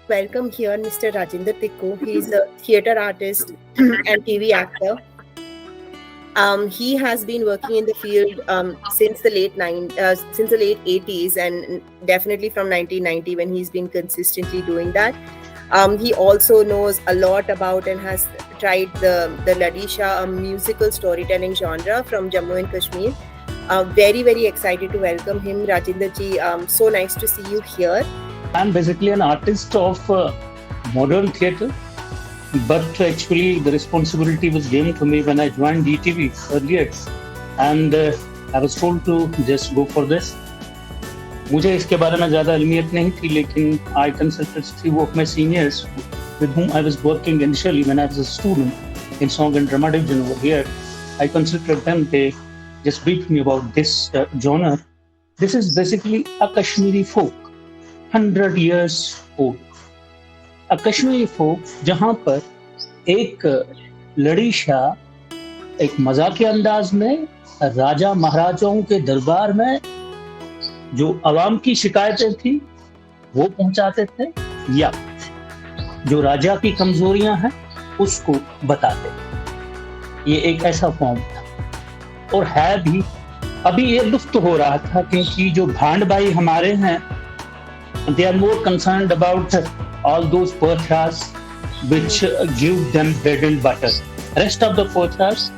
welcome here Mr. Rajinder Tickoo. He's a theatre artist and TV actor. He has been working in the field since the late 80s, and definitely from 1990 when he's been consistently doing that. He also knows a lot about and has tried the Ladishah, musical storytelling genre from Jammu and Kashmir. Very, very excited to welcome him, Rajinder ji. So nice to see you here. I'm basically an artist of modern theatre, but actually the responsibility was given to me when I joined DTV earlier, and I was told to just go for this. मुझे इसके बारे में ज़्यादा इल्मियत नहीं थी, लेकिन I consulted few of my seniors with whom I was working initially when I was a student in song and drama division over here. I consulted them. They just briefed me about this genre. This is basically a Kashmiri folk, 100 years old. A Kashmiri folk जहाँ पर एक लड़ीशाह एक मजाकी अंदाज में राजा महाराजाओं के दरबार में जो अवाम की शिकायतें थी वो पहुंचाते थे, या जो राजा की कमजोरियां हैं उसको बताते। ये एक ऐसा फॉर्म था और है भी। अभी ये लुप्त हो रहा था क्योंकि जो भांड भाई हमारे हैं, they are more concerned about all those poetras which give them bread and butter. Rest of the poetras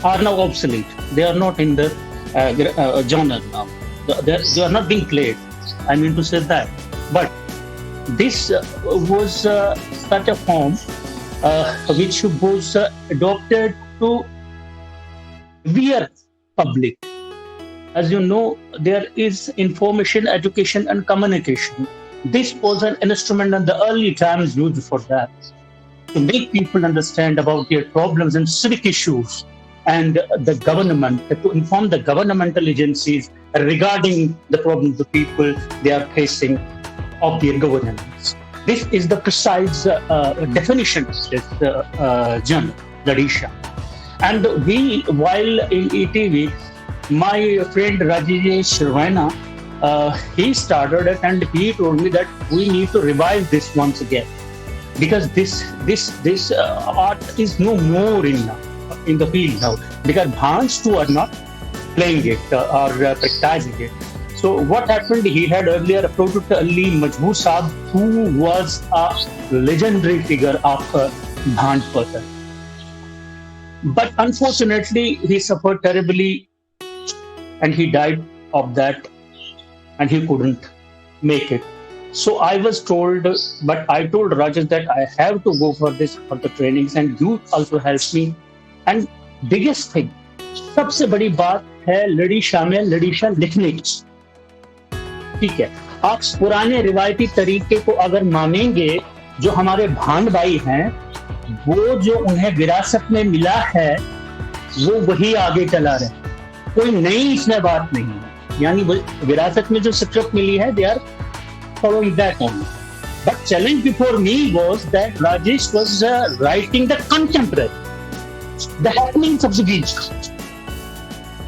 are now obsolete. They are not in the genre now. They are not being played. I mean to say that. But this was such a form which was adopted to wear public. As you know, there is information, education, and communication. This was an instrument in the early times used for that, to make people understand about their problems and civic issues, and the government, to inform the governmental agencies regarding the problems the people they are facing of their governance. This is the precise definition of this genre, Ladishah. And we, while in ETV, my friend Rajinder Tickoo, he started it and he told me that we need to revive this once again, because this art is no more in the field now, because Bhans too are not playing it or practicing it. So what happened, he had earlier approached Ali Majbur Saab, who was a legendary figure of Bhan person. But unfortunately, he suffered terribly and he died of that, and he couldn't make it. So I was told, but I told Rajesh that I have to go for this, for the trainings, and you also helped me. And biggest thing, सबसे बड़ी बात है लड़ीशाह में लड़ीशाह लिखने की। ठीक है, आप पुराने रिवायती तरीके को अगर मानेंगे, जो हमारे भांड भाई हैं, वो जो उन्हें विरासत में मिला है वो वही आगे चला रहे, कोई नई इसमें बात नहीं है। यानी विरासत में जो स्क्रिप्ट मिली है, they are following that only. But challenge before me was that Rajesh was writing the contemporary, the happenings of the week.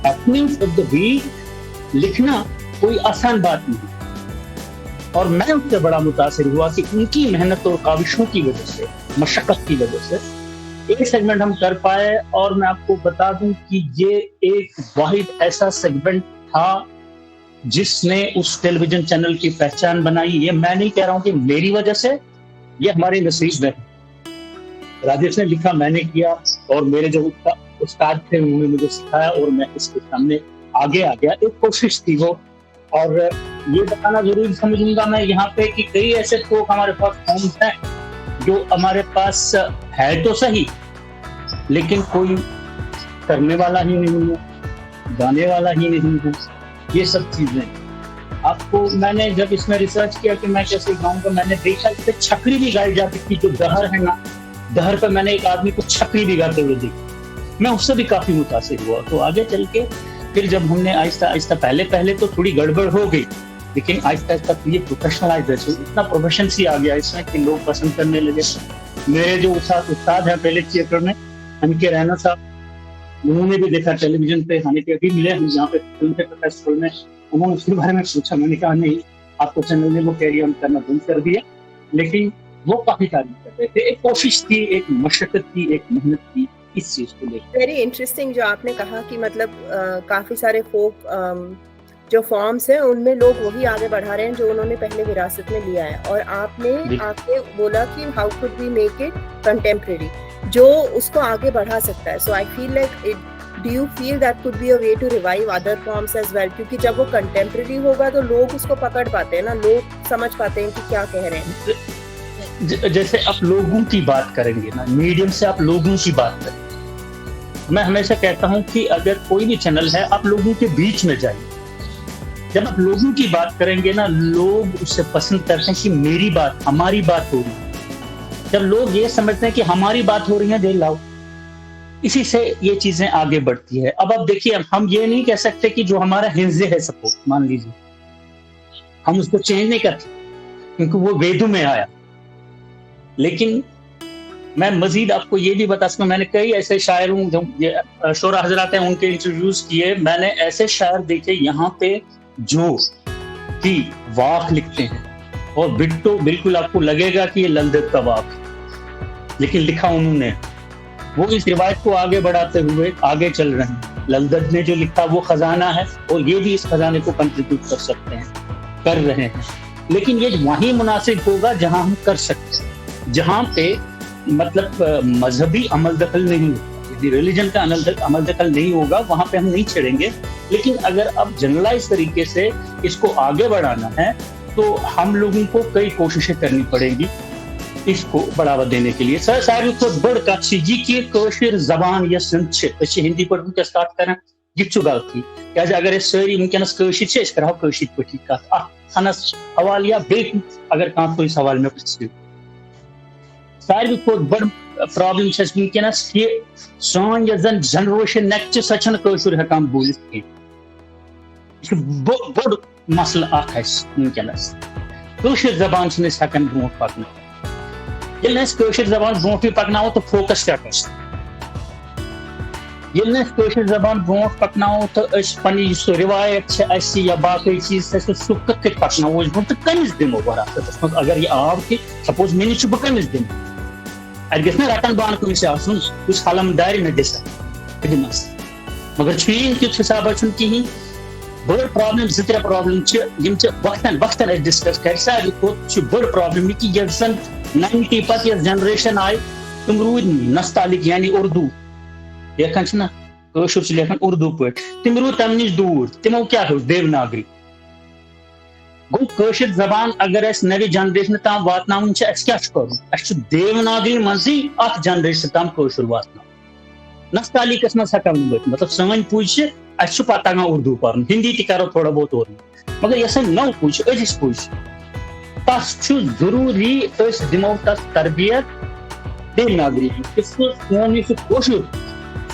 Happenings of the week लिखना कोई आसान बात नहीं, और मैं उससे बड़ा मुतासिर हुआ कि उनकी मेहनत और काविशों की वजह से, मशक्कत की वजह से एक सेगमेंट हम कर पाए। और मैं आपको बता दूं कि ये एक वाहिद ऐसा सेगमेंट था जिसने उस टेलीविजन चैनल की पहचान बनाई। ये मैं नहीं कह रहा हूं कि मेरी वजह से, ये हमारे नसीब में। राजेश ने लिखा, मैंने किया, और मेरे जो उस्ताद थे उन्होंने मुझे सिखाया और मैं इसके सामने आगे आ गया। एक कोशिश थी वो। और ये बताना जरूरी समझूंगा मैं यहाँ पे कि कई ऐसे फोक हमारे पास फॉर्म्स हैं जो हमारे पास है तो सही, लेकिन कोई करने वाला ही नहीं है, गाने वाला ही नहीं है। ये सब चीजें आपको, मैंने जब इसमें रिसर्च किया कि मैं कैसे गाऊंगा, मैंने देखा इस पे छकरी भी गाई जाती थी। जो दहर है ना, दहर पे मैंने एक आदमी को छकरी भी गाते हुए देखा, मैं उससे भी काफी मुतासिर हुआ। तो आगे चल के फिर जब हमने आहिस्ता आहिस्ता, पहले तो थोड़ी गड़बड़ हो गई, लेकिन आहिस्ता आहिस्ता ये प्रोफेशनलाइजेशन, इतना प्रोफेशनसी आ गया इसमें कि लोग पसंद करने लगे। मेरे जो उस्ताद हैं पहले थिएटर में, उनके रहना साहब, उन्होंने भी देखा टेलीविजन पे, हमें अभी मिले हम यहाँ पे फिल्म फेस्टिवल में, उन्होंने उसके बारे में पूछा। मैंने कहा नहीं, आपको चैनल ने वो कैरी ऑन करना बंद कर दिया, लेकिन वो काफी तारीफ कर रहे थे, एक कोशिश थी, एक मशक्कत थी, एक मेहनत थी इस चीज को लेकर। वेरी इंटरेस्टिंग जो आपने कहा कि मतलब काफी सारे फोक जो फॉर्म्स हैं उनमें लोग वही आगे बढ़ा रहे हैं जो उन्होंने पहले विरासत में लिया है, और आपने आके बोला कि how could we make it contemporary, जो उसको आगे बढ़ा सकता है. So I feel like it, do you feel that could be a way to revive other forms as well? क्योंकि जब वो कंटेम्प्रेरी होगा तो लोग उसको पकड़ पाते हैं ना, लोग समझ पाते हैं कि क्या कह रहे हैं. जैसे आप लोगों की बात करेंगे ना, मीडियम से आप लोगों की बात करें, मैं हमेशा कहता हूं कि अगर कोई भी चैनल है आप लोगों के बीच में जाइए. जब आप लोगों की बात करेंगे ना, लोग उससे पसंद करते हैं कि मेरी बात, हमारी बात हो रही है. जब लोग ये समझते हैं कि हमारी बात हो रही है, दे लाओ, इसी से ये चीजें आगे बढ़ती है. अब आप देखिए, हम ये नहीं कह सकते कि जो हमारा हिंजे है सपोज मान लीजिए, हम उसको चेंज नहीं करते क्योंकि वो वेदों में आया. लेकिन मैं मजीद आपको ये भी बता सकता हूँ, मैंने कई ऐसे शायर हूँ जो शोरा हजरात हैं उनके इंटरव्यूज किए, मैंने ऐसे शायर देखे यहाँ पे जो कि वाक लिखते हैं और बिल्कुल आपको लगेगा कि ये ललदत का वाक है, लेकिन लिखा उन्होंने, वो इस रिवायत को आगे बढ़ाते हुए आगे चल रहे हैं. ललदत ने जो लिखा वो खजाना है और ये भी इस खजाने को कंट्रीब्यूट कर सकते हैं, कर रहे हैं. लेकिन ये वहीं मुनासिब होगा जहां हम कर सकते हैं, जहां पे मतलब मजहबी अमल दखल नहीं होगा, यदि रिलीजन का अमल दखल नहीं होगा वहां पे हम नहीं छेड़ेंगे. लेकिन अगर अब जनरलाइज तरीके से इसको आगे बढ़ाना है तो हम लोगों को कई कोशिशें करनी पड़ेगी इसको बढ़ावा देने के लिए. सर सारी तो बड़ काची जी की कोशिर जबान या संक्षिप्त हिंदी पर हम स्टार्ट करें ये गलती क्या अगर सारी वनकस करो कशिर पी कनस सवाल या बे अगर कोई सवाल में पृछो. सारी तो बड़ प्रॉब्लम वनकस कि सन जन जनरेशन नेक्स्ट सर हेकान बोलित बड़ मसल वनकस कशिर जबान हेकान ब्रो पकन. कशिर जबान ब्रो पकनो तो फोकस क्या कर कशिर जबान ब्रो पकनो तो पी रिवायत या बाकी चीज सह कत पकनो ब्रो तो कमिस दिमो वरासत मज अगर यह आव कि सपोज मे नश बह कमिस दिम अत ग रटन बान कुछ हलमदारी मे दिमस मगर तुथ हिसाब कहें. बड़ प्रॉब्लम त्रे प्रॉब्लम वक्तन डिस्कस कर सारी बड़ प्रॉब्लम कि जन 90 पत जनरेशन आय तुम रूद नस्तालिक यानी उर्दू लेखन ना कशुर लेखन उर्दू पे तम रूद तम नश दूर. तिमो क्या हो देवनागरी गो कशिर जबान अगर नवे जनरेशन तम वातन क्या कर देवनागरी मजी अ जनरेशन तम कशुर वातन नस्तालिकस मज हेकान मतलब सन पुज पा तगान उर्दू पर हिंदी तरो थोड़ा बहुत और मगर यह नौ पुज अजिस पुज तस जरूरी दिमो तस तरबियत देवनागरी सोन कशुर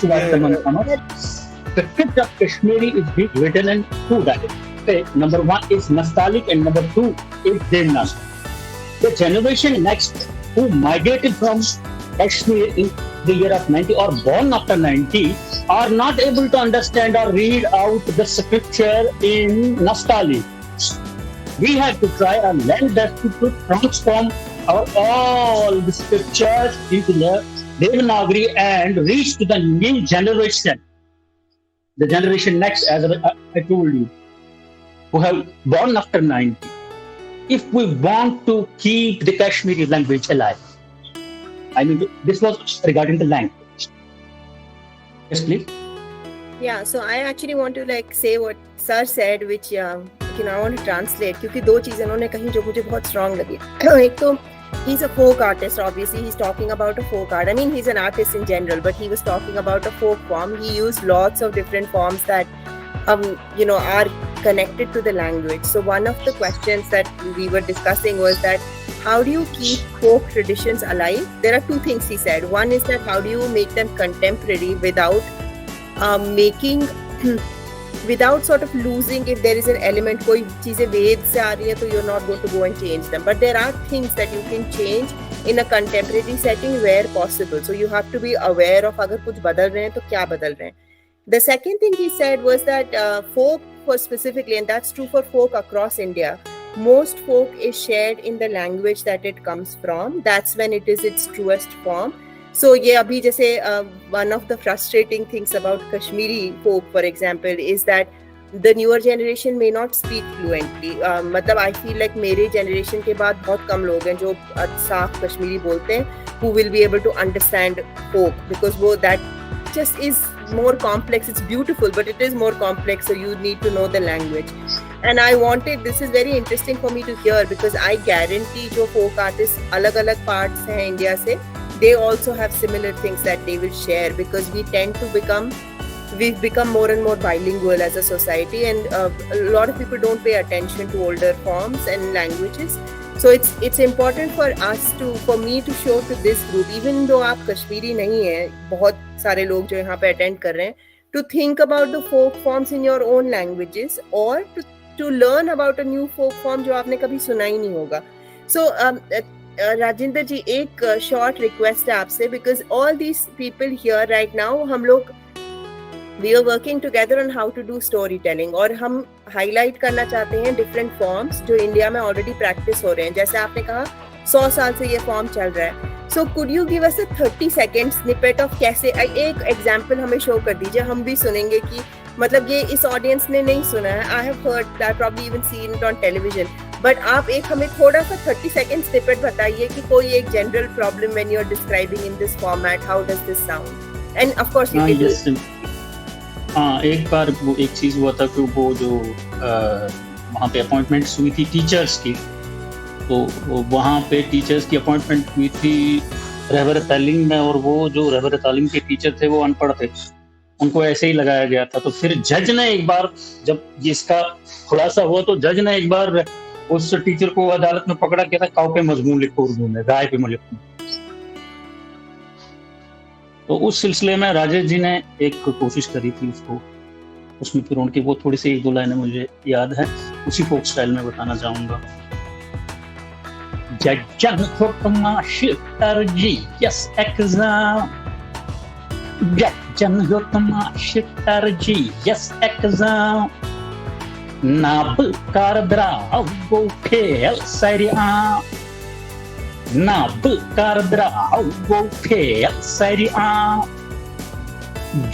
The script of Kashmiri is being written in two dialects. Okay, number 1 is Nastaliq and number 2 is Devanagari. The generation next who migrated from Kashmir in the year of 90 or born after 90 are not able to understand or read out the scripture in Nastaliq. We had to try our learn best to transform all the scriptures into the Devanagari and reach to the new generation. The generation next, as I told you, who have born after 90. If we want to keep the Kashmiri language alive, I mean, this was regarding the language. Yes, please. Yeah, so I actually want to say what Sir said, which I want to translate, क्योंकि दो चीजें उन्होंने कही जो मुझे बहुत strong लगी. एक तो he's a folk artist, obviously he's talking about a folk art. I mean, he's an artist in general, but he was talking about a folk form. He used lots of different forms that are connected to the language. So one of the questions that we were discussing was that how do you keep folk traditions alive? There are two things he said. One is that how do you make them contemporary without sort of losing, if there is an element, koi cheeze ved se aa rahi hai to you're not going to go and change them, but there are things that you can change in a contemporary setting where possible. So you have to be aware of agar kuch badal rahe hain to kya badal rahe hain. The second thing he said was that folk, for specifically, and that's true for folk across India, most folk is shared in the language that it comes from. That's when it is its truest form. So ये अभी जैसे one of the frustrating things about Kashmiri folk, for example, is that the newer generation may not speak fluently. मतलब I feel like मेरे generation के बाद बहुत कम लोग हैं जो साफ कश्मीरी बोलते हैं, who will be able to understand folk, because वो that just is more complex. It's beautiful, but it is more complex, so you need to know the language. And I wanted, this is very interesting for me to hear, because I guarantee जो folk artists अलग-अलग parts हैं India से, they also have similar things that they will share, because we've become more and more bilingual as a society, and a lot of people don't pay attention to older forms and languages. So it's important for me to show to this group, even though आप कश्मीरी नहीं हैं, बहुत सारे लोग जो यहाँ पे attend कर रहे हैं, to think about the folk forms in your own languages, or to learn about a new folk form जो आपने कभी सुना ही नहीं होगा. So राजिंदर जी, एक short request है आपसे, because all these people here right now, हम लोग we are working together on how to do storytelling, और हम highlight करना चाहते हैं different forms जो इंडिया में already practice हो रहे हैं. जैसे आपने कहा 100 साल से ये form चल रहा है. So could you give us a 30-second snippet of कैसे, एक example हमें show कर दीजिए, हम भी सुनेंगे कि मतलब ये इस audience ने नहीं सुना है. I have heard that, probably even seen it on television. But आप एक हमें थोड़ा सा 30-second snippet बताइए कि कोई एक general problem when you're describing in this format, how does this sound? And of course you can एक बार वो एक चीज हुआ था कि वो जो वहाँ पे अपॉइंटमेंट्स हुई थी टीचर्स की, तो वहाँ पे टीचर्स की अपॉइंटमेंट हुई थी रहबर तालीम में, और वो जो रहबर तालीम के टीचर थे वो अनपढ़ थे, उनको ऐसे ही लगाया गया था. तो फिर जज ने एक बार, जब इसका खुलासा हुआ, तो जज ने एक बार उस टीचर को अदालत में पकड़ा, किया था काव पे मजमून लिखो उर्दू में, गाय पे लिखो. तो उस सिलसिले में राजेश जी ने एक कोशिश करी थी उसको, उसमें फिर उनकी वो थोड़ी सी 1-2 लाइनें मुझे याद है, उसी फोक स्टाइल में बताना चाहूंगा. जज्जन हुक्मा शितरजी यस एग्जाम, जज्जन हुक्मा शितरजी यस एग्जाम, नाब कारदरा वो फेल सरिया, नाब कारदरा वो फेल सरिया,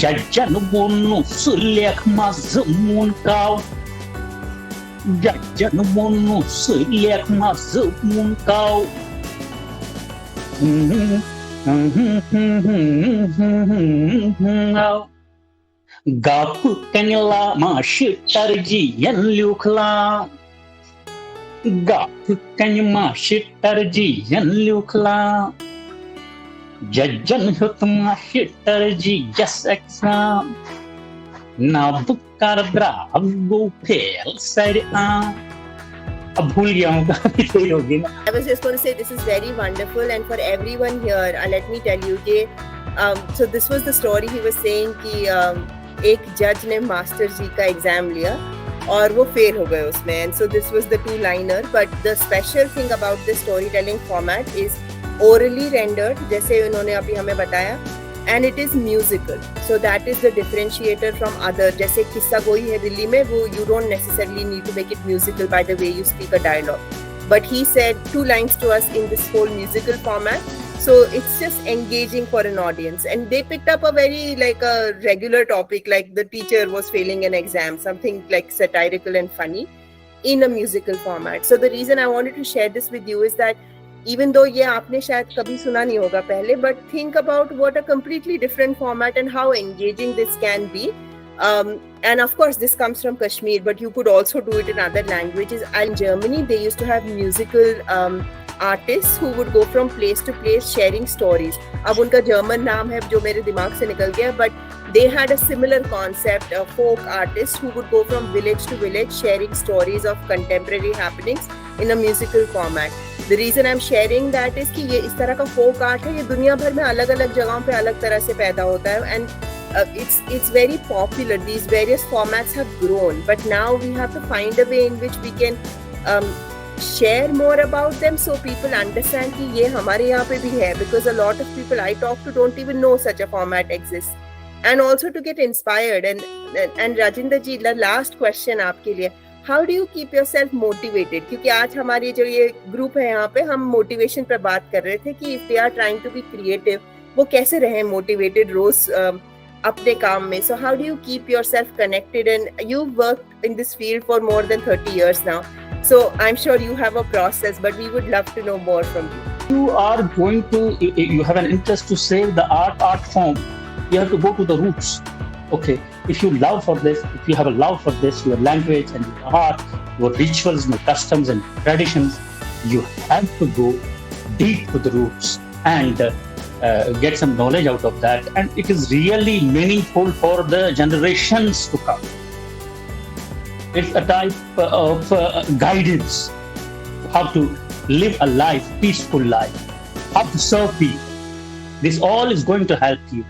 जज्जन वोनु सुलेख mazmun kau, जज्जन वोनु सुलेख mazmun kau. Gap kanila mashitarji yan lukla, gap kanima shitarji yan lukla, जज्जन हुक्मा शितरजी यस एग्जाम, नाब कारदरा वो फेल सरिया. अब भूल गया हूँ, काफी देर हो गई ना. I was just going to say, this is very wonderful, and for everyone here, let me tell you कि so this was the story he was saying कि एक जज ने मास्टर जी का एग्जाम लिया और वो फेल हो गए उसमें, and so this was the 2-liner. But the special thing about this storytelling format is orally rendered, जैसे उन्होंने अभी हमें बताया, and it is musical. So that is the differentiator from other. जैसे किस्सा गोई है दिल्ली में, वो you don't necessarily need to make it musical by the way you speak a dialogue. But he said 2 lines to us in this whole musical format. So it's just engaging for an audience. And they picked up a very like a regular topic, like the teacher was failing an exam, something like satirical and funny in a musical format. So the reason I wanted to share this with you is that even though ये आपने शायद कभी सुना नहीं होगा पहले, but think about what a completely different format and how engaging this can be. And of course this comes from Kashmir, but you could also do it in other languages. In Germany they used to have musical artists who would go from place to place sharing stories. अब उनका German नाम है जो मेरे दिमाग से निकल गया, but they had a similar concept, a folk artist who would go from village to village sharing stories of contemporary happenings in a musical format. The reason I'm sharing that is कि ये इस तरह का folk art है, ये दुनिया भर में अलग अलग जगहों पे अलग तरह से पैदा होता है, and it's very popular. These various formats have grown, but now we have to find a way in which we can share more about them so people understand कि ये हमारे यहाँ पे भी है, because a lot of people I talk to don't even know such a format exists. And also to get inspired. And Rajinder ji, the last question आपके लिए, how do you keep your self motivated? क्योंकि आज हमारी जो ये group है यहाँ पे, हम मोटिवेशन पर बात कर रहे थे कि if they are trying to be creative, वो कैसे रहे मोटिवेटेड रोज अपने काम में. So how do you keep yourself connected? And you work in this field for more than 30 years now, so I'm sure you have a process, but we would love to know more from you. You are going to, you have an interest to save the art form, you have to go to the roots. Okay, if you love for this, if you have a love for this, your language and your art, your rituals, your customs and traditions, you have to go deep to the roots and get some knowledge out of that. And it is really meaningful for the generations to come. It's a type of guidance, how to live a life, peaceful life, how to serve people. This all is going to help you.